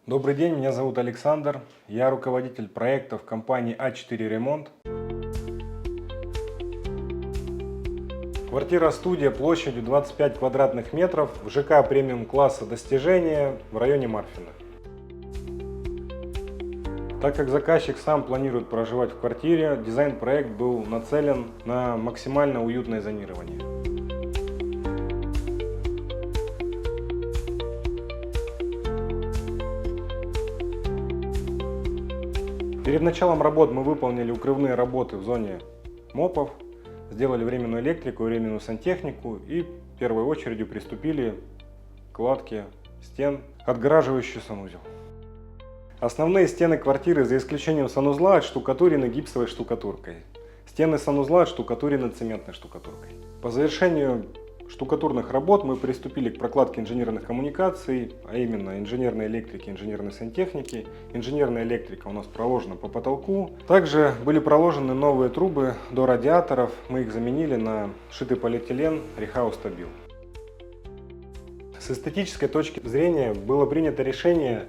Добрый день, меня зовут Александр, я руководитель проектов компании А4 Ремонт. Квартира-студия площадью 25 квадратных метров в ЖК премиум класса достижения в районе Марфина. Так как заказчик сам планирует проживать в квартире, дизайн-проект был нацелен на максимально уютное зонирование. Перед началом работ мы выполнили укрывные работы в зоне МОПов, сделали временную электрику, временную сантехнику и в первой очередь приступили к кладке стен, отгораживающих санузел. Основные стены квартиры, за исключением санузла, отштукатурены гипсовой штукатуркой. Стены санузла отштукатурены цементной штукатуркой. По завершению штукатурных работ мы приступили к прокладке инженерных коммуникаций, а именно инженерной электрики, инженерной сантехники. Инженерная электрика у нас проложена по потолку. Также были проложены новые трубы до радиаторов. Мы их заменили на шитый полиэтилен Rehouse Stabil. С эстетической точки зрения было принято решение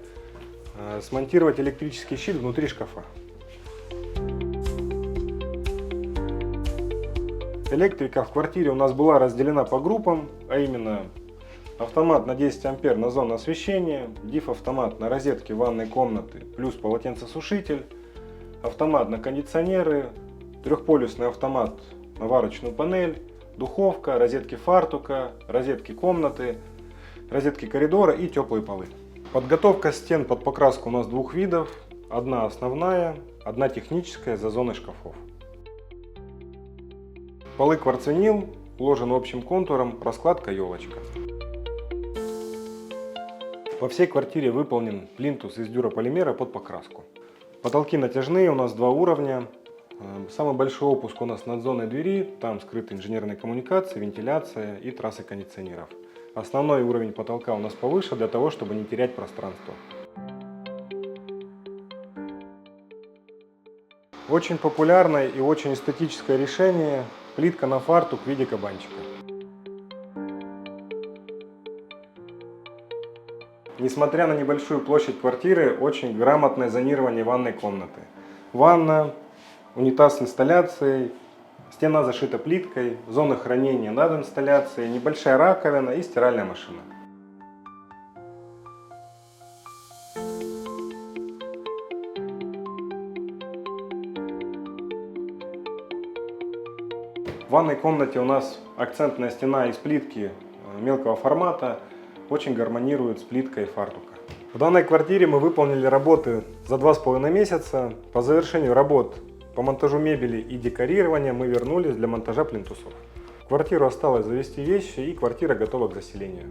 смонтировать электрический щит внутри шкафа. Электрика в квартире у нас была разделена по группам, а именно автомат на 10 ампер на зону освещения, диф-автомат на розетке ванной комнаты плюс полотенцесушитель, автомат на кондиционеры, трехполюсный автомат на варочную панель, духовка, розетки фартука, розетки комнаты, розетки коридора и теплые полы. Подготовка стен под покраску у нас двух видов, одна основная, одна техническая за зоной шкафов. Полы кварцвинил, уложен общим контуром, раскладка елочка. Во всей квартире выполнен плинтус из дюрополимера под покраску. Потолки натяжные, у нас два уровня. Самый большой опуск у нас над зоной двери, там скрыты инженерные коммуникации, вентиляция и трассы кондиционеров. Основной уровень потолка у нас повыше для того, чтобы не терять пространство. Очень популярное и очень эстетическое решение – плитка на фартук в виде кабанчика. Несмотря на небольшую площадь квартиры, очень грамотное зонирование ванной комнаты. Ванна, унитаз с инсталляцией, стена зашита плиткой, зона хранения над инсталляцией, небольшая раковина и стиральная машина. В ванной комнате у нас акцентная стена из плитки мелкого формата, очень гармонирует с плиткой фартука. В данной квартире мы выполнили работы за 2,5 месяца. По завершению работ по монтажу мебели и декорирования мы вернулись для монтажа плинтусов. В квартиру осталось завести вещи и квартира готова к заселению.